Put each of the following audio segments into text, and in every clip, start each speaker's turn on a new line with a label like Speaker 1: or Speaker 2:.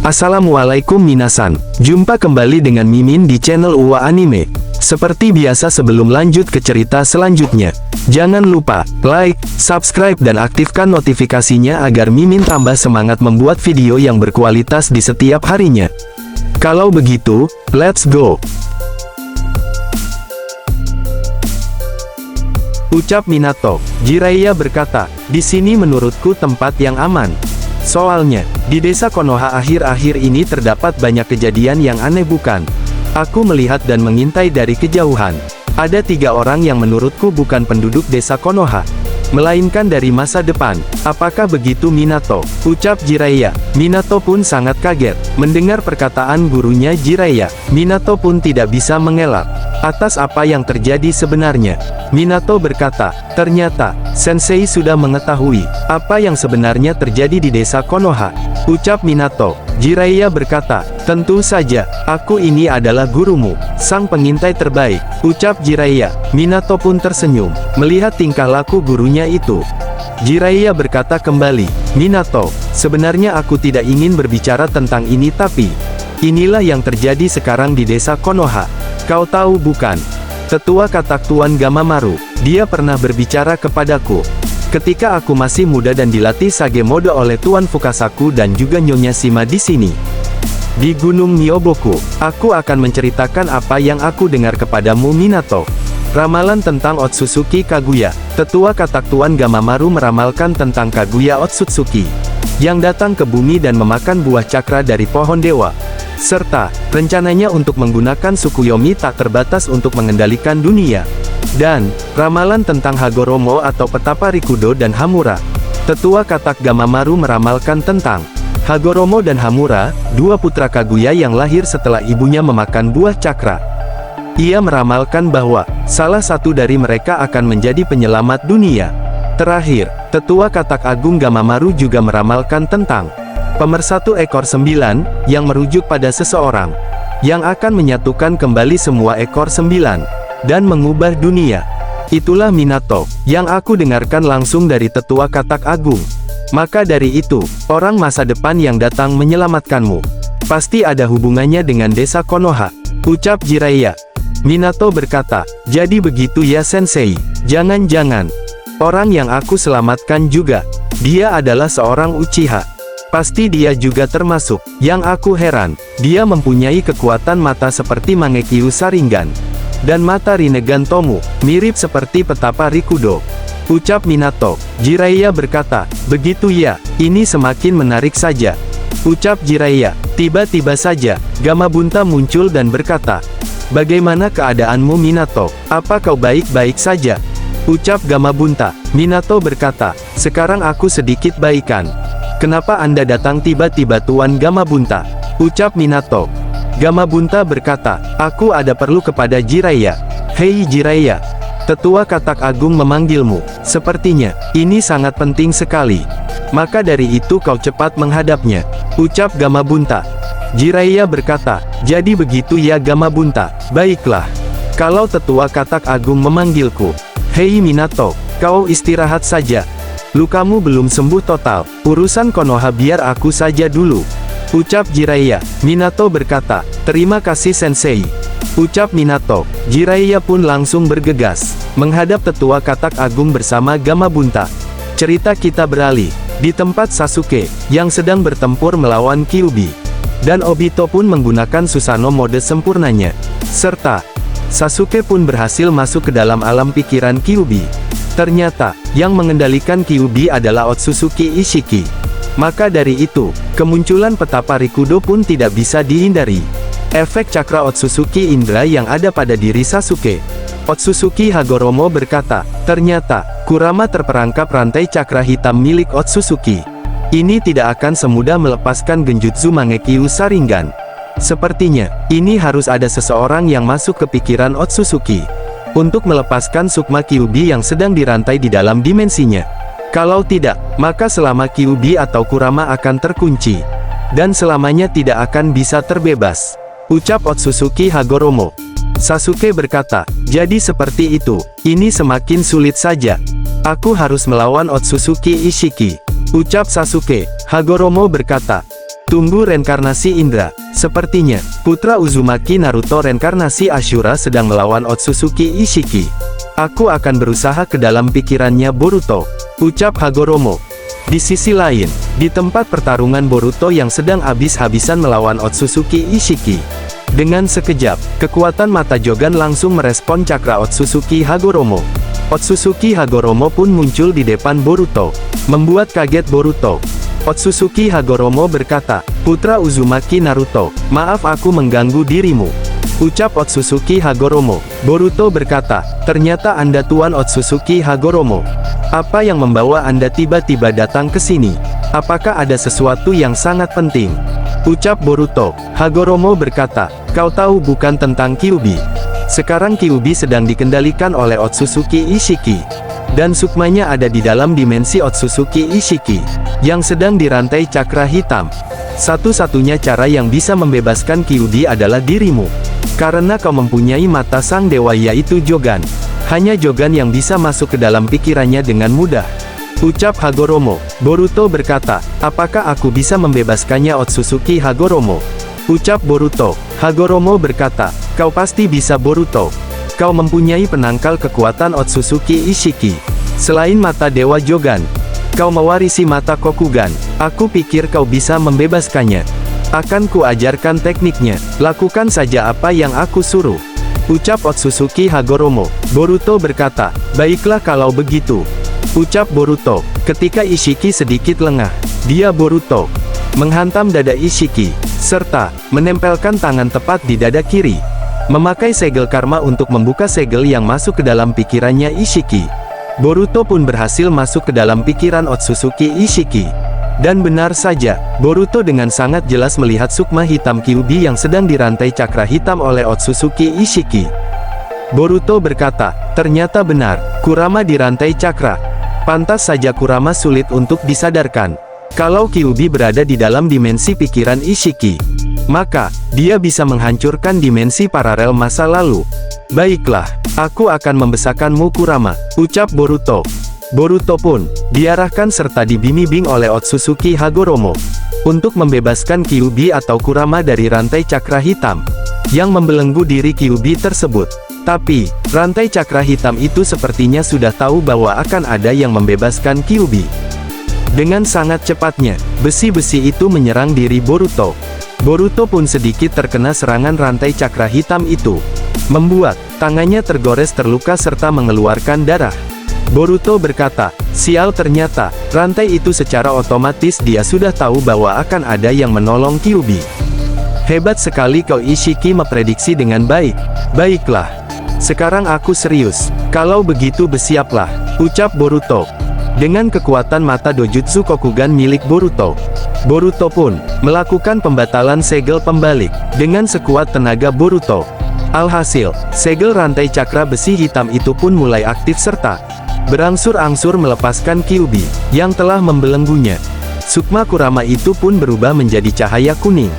Speaker 1: Assalamualaikum minasan, jumpa kembali dengan Mimin di channel UWA Anime. Seperti biasa sebelum lanjut ke cerita selanjutnya, jangan lupa like, subscribe dan aktifkan notifikasinya agar Mimin tambah semangat membuat video yang berkualitas di setiap harinya. Kalau begitu, let's go! Ucap Minato. Jiraiya berkata, di sini menurutku tempat yang aman. Soalnya, di desa Konoha akhir-akhir ini terdapat banyak kejadian yang aneh bukan? Aku melihat dan mengintai dari kejauhan. Ada 3 orang yang menurutku bukan penduduk desa Konoha, melainkan dari masa depan. Apakah begitu Minato? Ucap Jiraiya. Minato pun sangat kaget mendengar perkataan gurunya Jiraiya. Minato pun tidak bisa mengelak atas apa yang terjadi sebenarnya. Minato berkata, ternyata, Sensei sudah mengetahui apa yang sebenarnya terjadi di desa Konoha. Ucap Minato. Jiraiya berkata, tentu saja, aku ini adalah gurumu, sang pengintai terbaik. Ucap Jiraiya. Minato pun tersenyum, melihat tingkah laku gurunya itu. Jiraiya berkata kembali, Minato, sebenarnya aku tidak ingin berbicara tentang ini tapi, inilah yang terjadi sekarang di desa Konoha. Kau tahu bukan? Tetua katak Tuan Gamamaru, dia pernah berbicara kepadaku. Ketika aku masih muda dan dilatih Sage Mode oleh Tuan Fukasaku dan juga Nyonya Shima di sini, di Gunung Myoboku, aku akan menceritakan apa yang aku dengar kepadamu Minato. Ramalan tentang Otsutsuki Kaguya. Tetua katak Tuan Gamamaru meramalkan tentang Kaguya Otsutsuki, yang datang ke bumi dan memakan buah cakra dari pohon dewa, serta rencananya untuk menggunakan Tsukuyomi tak terbatas untuk mengendalikan dunia. Dan ramalan tentang Hagoromo atau petapa Rikudo dan Hamura. Tetua katak Gamamaru meramalkan tentang Hagoromo dan Hamura, 2 putra Kaguya yang lahir setelah ibunya memakan buah cakra. Ia meramalkan bahwa salah satu dari mereka akan menjadi penyelamat dunia. Terakhir, Tetua katak Agung Gamamaru juga meramalkan tentang Pemersatu ekor 9, yang merujuk pada seseorang yang akan menyatukan kembali semua ekor 9 dan mengubah dunia. Itulah Minato yang aku dengarkan langsung dari Tetua katak Agung. Maka dari itu, orang masa depan yang datang menyelamatkanmu pasti ada hubungannya dengan desa Konoha. Ucap Jiraiya. Minato berkata, jadi begitu ya Sensei. Jangan-jangan orang yang aku selamatkan juga, dia adalah seorang Uchiha. Pasti dia juga termasuk. Yang aku heran, dia mempunyai kekuatan mata seperti Mangekyo Sharingan dan mata Rinnegan Tomu, mirip seperti petapa Rikudo. Ucap Minato. Jiraiya berkata, begitu ya, ini semakin menarik saja. Ucap Jiraiya. Tiba-tiba saja, Gamabunta muncul dan berkata, bagaimana keadaanmu Minato? Apa kau baik-baik saja? Ucap Gamabunta. Minato berkata, sekarang aku sedikit baikan. Kenapa Anda datang tiba-tiba Tuan Gamabunta? Ucap Minato. Gamabunta berkata, aku ada perlu kepada Jiraiya. Hei Jiraiya, Tetua katak Agung memanggilmu. Sepertinya, ini sangat penting sekali. Maka dari itu kau cepat menghadapnya. Ucap Gamabunta. Jiraiya berkata, jadi begitu ya Gamabunta. Baiklah. Kalau Tetua katak Agung memanggilku. Hei Minato, kau istirahat saja. Lukamu belum sembuh total. Urusan Konoha biar aku saja dulu. Ucap Jiraiya. Minato berkata, terima kasih Sensei. Ucap Minato. Jiraiya pun langsung bergegas menghadap Tetua katak Agung bersama Gamabunta. Cerita kita beralih di tempat Sasuke yang sedang bertempur melawan Kyuubi, dan Obito pun menggunakan Susanoo mode sempurnanya, serta Sasuke pun berhasil masuk ke dalam alam pikiran Kyuubi. Ternyata, yang mengendalikan Kyuubi adalah Otsutsuki Ishiki. Maka dari itu, kemunculan petapa Rikudo pun tidak bisa dihindari. Efek cakra Otsutsuki Indra yang ada pada diri Sasuke. Otsutsuki Hagoromo berkata, ternyata, Kurama terperangkap rantai cakra hitam milik Otsutsuki. Ini tidak akan semudah melepaskan genjutsu Mangekyo Sharingan. Sepertinya, ini harus ada seseorang yang masuk ke pikiran Otsutsuki untuk melepaskan sukma Kyuubi yang sedang dirantai di dalam dimensinya. Kalau tidak, maka selama Kyuubi atau Kurama akan terkunci, dan selamanya tidak akan bisa terbebas. Ucap Otsutsuki Hagoromo. Sasuke berkata, jadi seperti itu, ini semakin sulit saja. Aku harus melawan Otsutsuki Ishiki. Ucap Sasuke. Hagoromo berkata, Tunggu reinkarnasi Indra. Sepertinya, putra Uzumaki Naruto reinkarnasi Ashura sedang melawan Otsutsuki Ishiki. Aku akan berusaha ke dalam pikirannya Boruto, ucap Hagoromo. Di sisi lain, di tempat pertarungan Boruto yang sedang habis-habisan melawan Otsutsuki Ishiki. Dengan sekejap, kekuatan mata Jogan langsung merespon cakra Otsutsuki Hagoromo. Otsutsuki Hagoromo pun muncul di depan Boruto, membuat kaget Boruto. Otsutsuki Hagoromo berkata, "Putra Uzumaki Naruto, maaf aku mengganggu dirimu," ucap Otsutsuki Hagoromo. Boruto berkata, "Ternyata Anda Tuan Otsutsuki Hagoromo. Apa yang membawa Anda tiba-tiba datang ke sini? Apakah ada sesuatu yang sangat penting?" ucap Boruto. Hagoromo berkata, "Kau tahu bukan tentang Kyuubi? Sekarang Kyuubi sedang dikendalikan oleh Otsutsuki Ishiki. Dan sukmanya ada di dalam dimensi Otsutsuki Ishiki, yang sedang dirantai cakra hitam. Satu-satunya cara yang bisa membebaskan Kyuubi adalah dirimu. Karena kau mempunyai mata sang dewa yaitu Jogan. Hanya Jogan yang bisa masuk ke dalam pikirannya dengan mudah," ucap Hagoromo. Boruto berkata, "Apakah aku bisa membebaskannya Otsutsuki Hagoromo?" ucap Boruto. Hagoromo berkata, "Kau pasti bisa Boruto. Kau mempunyai penangkal kekuatan Otsutsuki Ishiki. Selain mata Dewa Jogan, kau mewarisi mata Kokugan. Aku pikir kau bisa membebaskannya. Akan kuajarkan tekniknya, lakukan saja apa yang aku suruh," ucap Otsutsuki Hagoromo. Boruto berkata, "Baiklah kalau begitu," ucap Boruto. Ketika Ishiki sedikit lengah, dia Boruto menghantam dada Ishiki, serta menempelkan tangan tepat di dada kiri. Memakai segel karma untuk membuka segel yang masuk ke dalam pikirannya Ishiki. Boruto pun berhasil masuk ke dalam pikiran Otsutsuki Ishiki. Dan benar saja, Boruto dengan sangat jelas melihat sukma hitam Kyuubi yang sedang dirantai cakra hitam oleh Otsutsuki Ishiki. Boruto berkata, "Ternyata benar, Kurama dirantai cakra. Pantas saja Kurama sulit untuk disadarkan. Kalau Kyuubi berada di dalam dimensi pikiran Ishiki, maka dia bisa menghancurkan dimensi paralel masa lalu. Baiklah, aku akan membesarkanmu Kurama," ucap Boruto. Boruto pun diarahkan serta dibimbing oleh Otsutsuki Hagoromo untuk membebaskan Kyuubi atau Kurama dari rantai cakra hitam yang membelenggu diri Kyuubi tersebut. Tapi, rantai cakra hitam itu sepertinya sudah tahu bahwa akan ada yang membebaskan Kyuubi. Dengan sangat cepatnya, besi-besi itu menyerang diri Boruto. Boruto pun sedikit terkena serangan rantai cakra hitam itu, membuat tangannya tergores terluka serta mengeluarkan darah. Boruto berkata, "Sial, ternyata rantai itu secara otomatis dia sudah tahu bahwa akan ada yang menolong Kyuubi. Hebat sekali kau Ishiki, memprediksi dengan baik. Baiklah, sekarang aku serius. Kalau begitu bersiaplah," ucap Boruto. Dengan kekuatan mata Dojutsu Kokugan milik Boruto, Boruto pun melakukan pembatalan segel pembalik dengan sekuat tenaga Boruto. Alhasil, segel rantai cakra besi hitam itu pun mulai aktif serta berangsur-angsur melepaskan Kyuubi yang telah membelenggunya. Sukma Kurama itu pun berubah menjadi cahaya kuning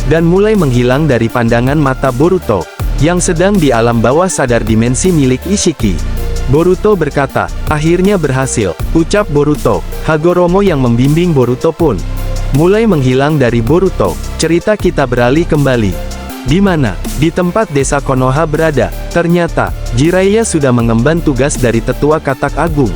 Speaker 1: dan mulai menghilang dari pandangan mata Boruto yang sedang di alam bawah sadar dimensi milik Ishiki. Boruto berkata, "Akhirnya berhasil," ucap Boruto. Hagoromo yang membimbing Boruto pun mulai menghilang dari Boruto. Cerita kita beralih kembali. Di mana, di tempat desa Konoha berada, ternyata, Jiraiya sudah mengemban tugas dari tetua Katak Agung.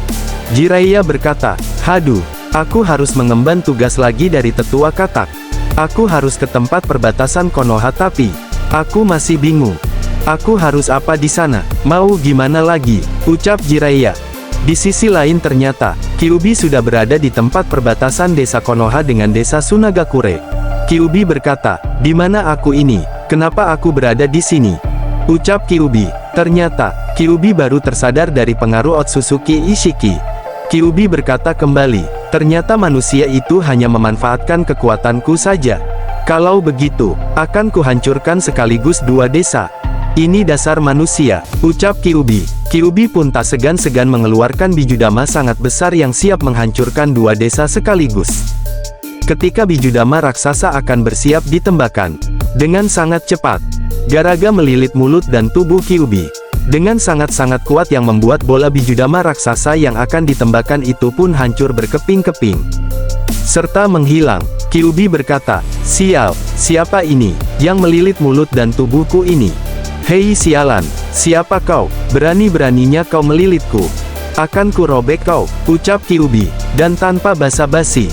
Speaker 1: Jiraiya berkata, "Haduh, aku harus mengemban tugas lagi dari tetua Katak. Aku harus ke tempat perbatasan Konoha tapi aku masih bingung. Aku harus apa di sana? Mau gimana lagi?" ucap Jiraiya. Di sisi lain ternyata, Kyuubi sudah berada di tempat perbatasan desa Konoha dengan desa Sunagakure. Kyuubi berkata, "Di mana aku ini? Kenapa aku berada di sini?" ucap Kyuubi. Ternyata, Kyuubi baru tersadar dari pengaruh Otsutsuki Ishiki. Kyuubi berkata kembali, "Ternyata manusia itu hanya memanfaatkan kekuatanku saja. Kalau begitu, akan kuhancurkan sekaligus dua desa. Ini dasar manusia," ucap Kyuubi. Kyuubi pun tak segan-segan mengeluarkan bijudama sangat besar yang siap menghancurkan dua desa sekaligus. Ketika bijudama raksasa akan bersiap ditembakkan, dengan sangat cepat, Garaga melilit mulut dan tubuh Kyuubi dengan sangat-sangat kuat yang membuat bola bijudama raksasa yang akan ditembakkan itu pun hancur berkeping-keping serta menghilang. Kyuubi berkata, sial, siapa ini, yang melilit mulut dan tubuhku ini? Hei sialan, siapa kau, berani-beraninya kau melilitku? Akan ku robek kau, ucap Kyuubi, dan tanpa basa-basi.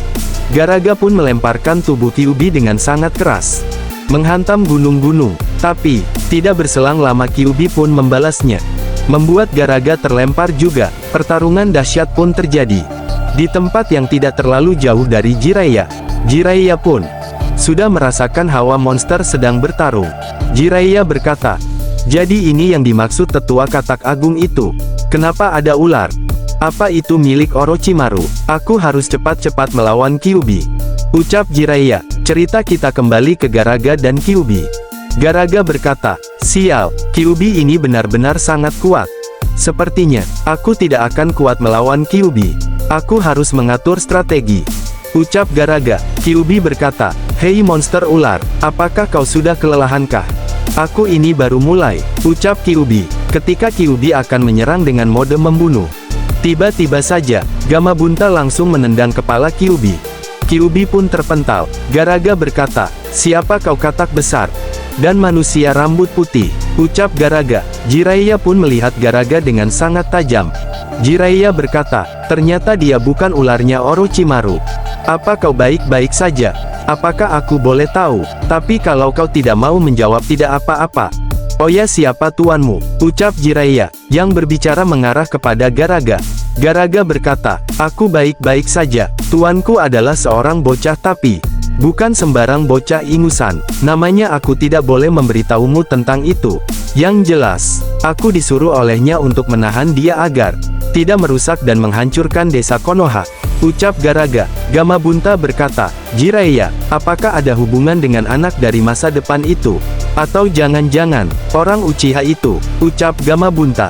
Speaker 1: Garaga pun melemparkan tubuh Kyuubi dengan sangat keras, menghantam gunung-gunung, tapi, tidak berselang lama Kyuubi pun membalasnya. Membuat Garaga terlempar juga, pertarungan dahsyat pun terjadi. Di tempat yang tidak terlalu jauh dari Jiraiya, Jiraiya pun sudah merasakan hawa monster sedang bertarung. Jiraiya berkata, jadi ini yang dimaksud tetua katak agung itu. Kenapa ada ular? Apa itu milik Orochimaru? Aku harus cepat-cepat melawan Kyuubi, ucap Jiraiya. Cerita kita kembali ke Garaga dan Kyuubi. Garaga berkata, sial, Kyuubi ini benar-benar sangat kuat. Sepertinya, aku tidak akan kuat melawan Kyuubi. Aku harus mengatur strategi, ucap Garaga. Kyuubi berkata, hei monster ular, apakah kau sudah kelelahankah? Aku ini baru mulai, ucap Kyuubi. Ketika Kyuubi akan menyerang dengan mode membunuh, tiba-tiba saja, Gamabunta langsung menendang kepala Kyuubi. Kyuubi pun terpental. Garaga berkata, siapa kau katak besar dan manusia rambut putih, ucap Garaga. Jiraiya pun melihat Garaga dengan sangat tajam. Jiraiya berkata, ternyata dia bukan ularnya Orochimaru. Apa kau baik-baik saja? Apakah aku boleh tahu? Tapi kalau kau tidak mau menjawab tidak apa-apa. Oh ya, siapa tuanmu? Ucap Jiraiya, yang berbicara mengarah kepada Garaga. Garaga berkata, aku baik-baik saja. Tuanku adalah seorang bocah tapi bukan sembarang bocah ingusan. Namanya aku tidak boleh memberitahumu tentang itu. Yang jelas, aku disuruh olehnya untuk menahan dia agar tidak merusak dan menghancurkan desa Konoha, ucap Garaga. Gamabunta berkata, Jiraiya, apakah ada hubungan dengan anak dari masa depan itu? Atau jangan-jangan, orang Uchiha itu, ucap Gamabunta.